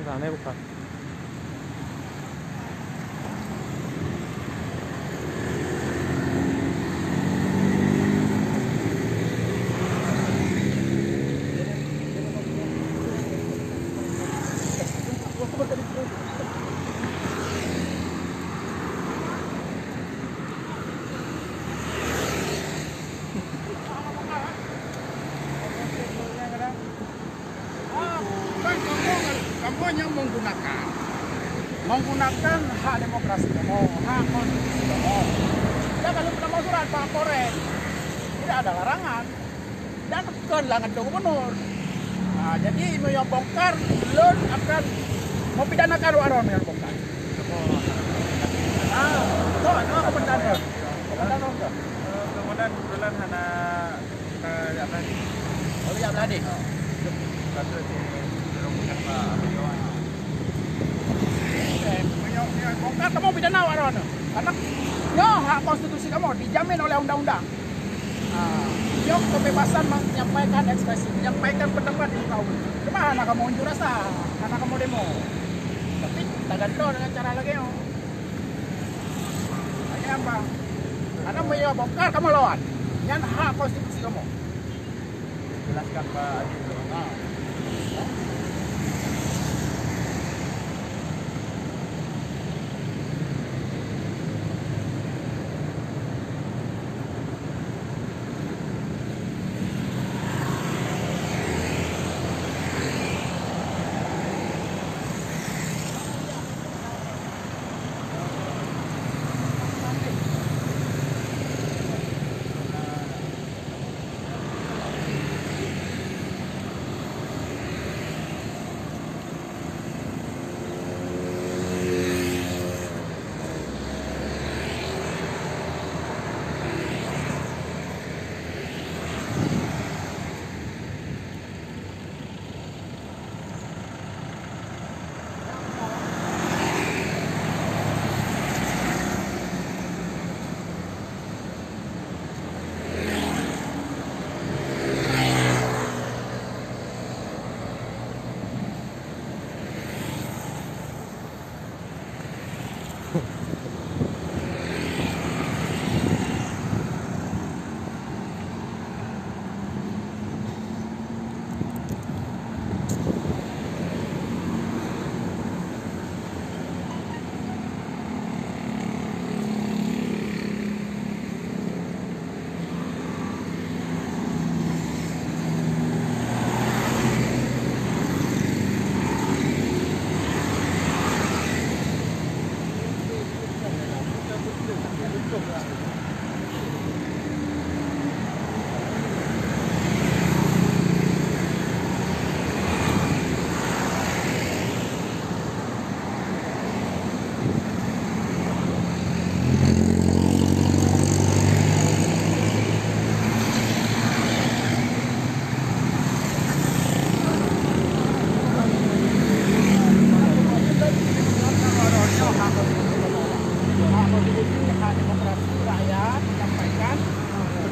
yang sana bukan. Kamu yang menggunakan hak demokrasi kamu, hak konstitusi kamu. Ya kalau sudah mau surat Pak Kapolres, tidak ada larangan dan kehilangan gubernur. Nah, jadi mau bongkar, belum akan mau pidanakan warung yang bongkar. Komandan. Kemudian kebetulan hana ya tadi. Oh ya tadi. Kasus ini dilakukan Pak Abdiwan. Bongkar kamu pidana warung. Karena hak konstitusi kamu dijamin oleh undang-undang. Kebebasan menyampaikan ekspresi, menyampaikan pendapat di kaum. Cuma anak kamu unjuk rasa, anak kamu demo. Tapi tak gantung dengan cara lagi. Hanya apa? Karena mau bongkar kamu lawan. Yang hak konstitusi kamu. Jelaskan Pak Adi.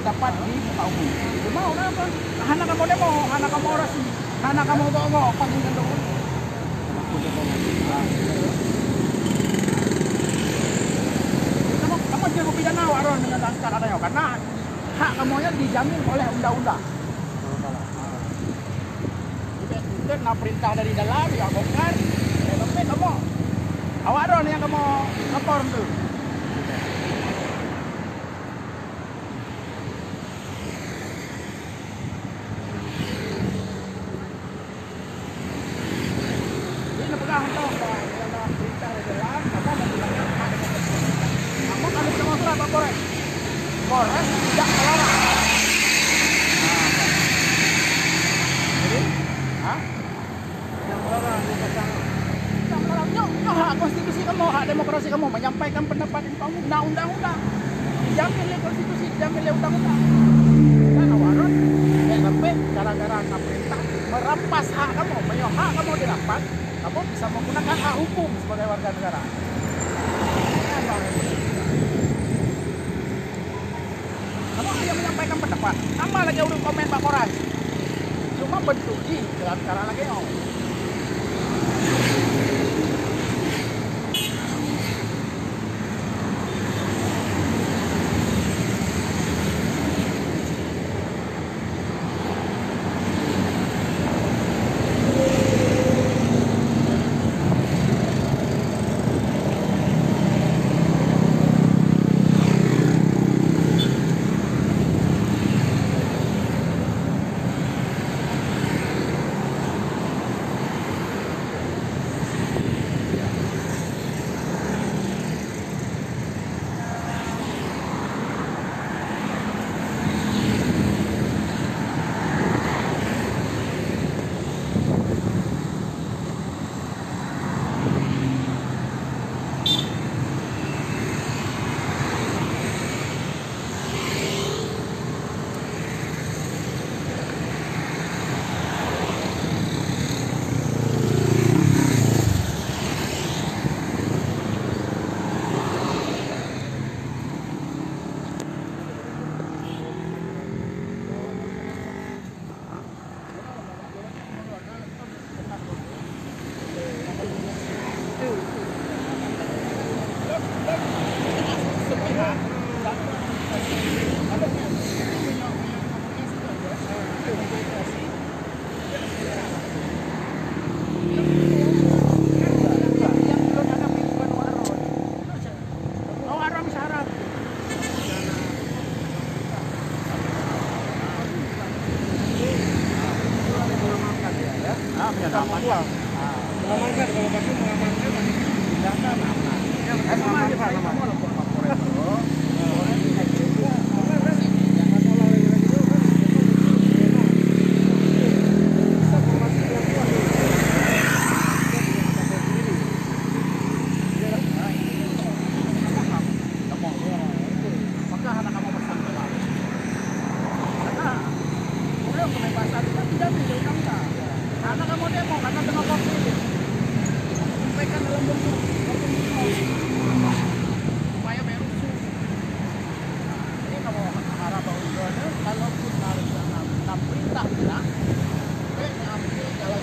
Pendapat di muka umum. Mau apa? Anak kamu demo, anak kamu orasi, anak kamu bawa panggilan dulu. Kamu jangan pidana warung dengan angkat adanya karena hak kamu yang dijamin oleh undang-undang. Itu nak perintah dari dalam ya bongkar. Tapi kamu awak ron yang kamu lapor tu. Polres tidak melarang. Jadi, yang melarang dipasang. Tidak melarang. Hak konstitusi kamu, hak demokrasi kamu menyampaikan pendapat kamu. Nah, undang-undang dijamin oleh konstitusi, dijamin oleh undang-undang. Dan awaran, sampai gara-gara perintah merampas hak kamu, hak kamu dirampas, kamu bisa menggunakan hak hukum sebagai warga negara. Kamu hanya menyampaikan pendapat. Sama lagi udah komen Pak Kapolres. Cuma bentuk di dalam cara lagi. Ya, aman. Mengamankan, kalau Bapak mengamankan nanti pindahkan. Ya, sama aja Pak, sama lapor Kapolres dulu. Maka anak kamu pesan ke Pak. Karena udah kebebasan itu tidak diundang-undang. Karena kamu demo karena tengah COVID. Sampaikan dalam bentuk supaya merusuh. Ini kamu harap bahwa kalaupun harus enam perintah kita, ambil jalan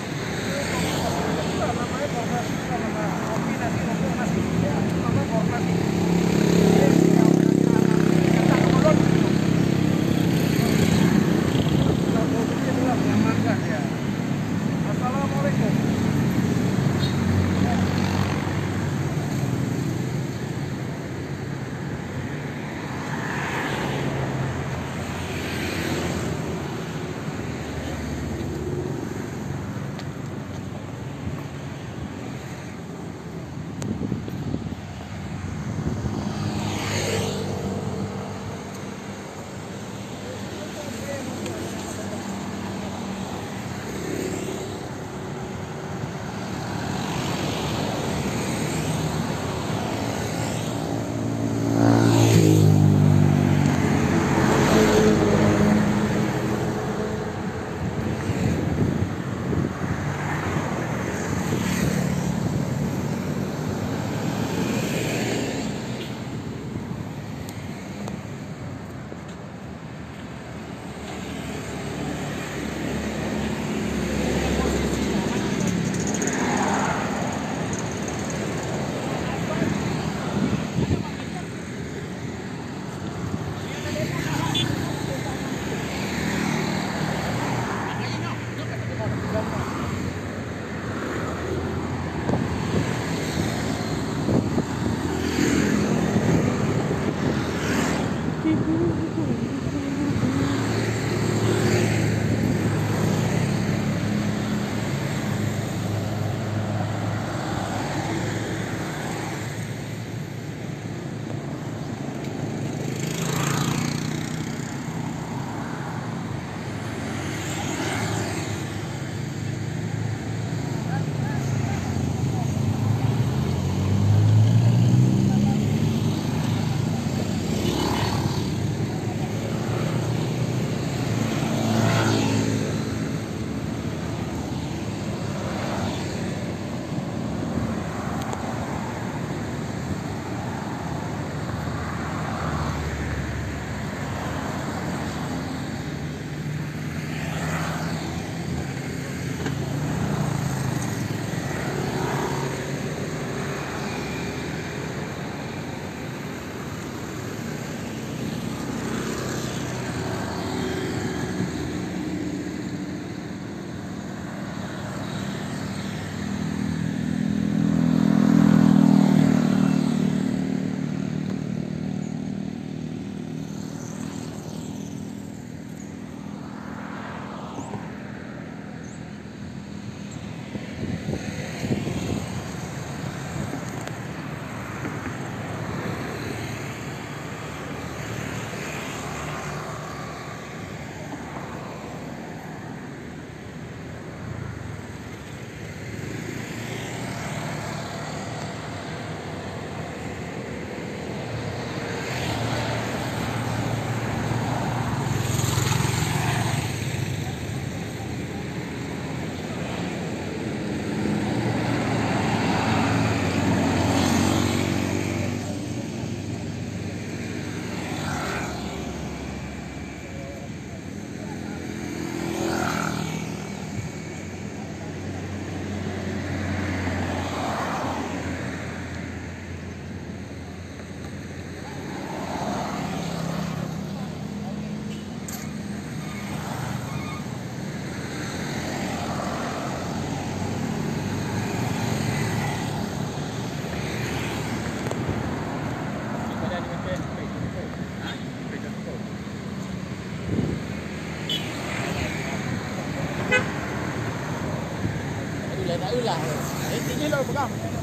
Namanya Polres, nama koordinasi koordinasi. Ya, nama koordinasi. Mengamankan ya. Assalamualaikum. lah. Intinya lo pegang.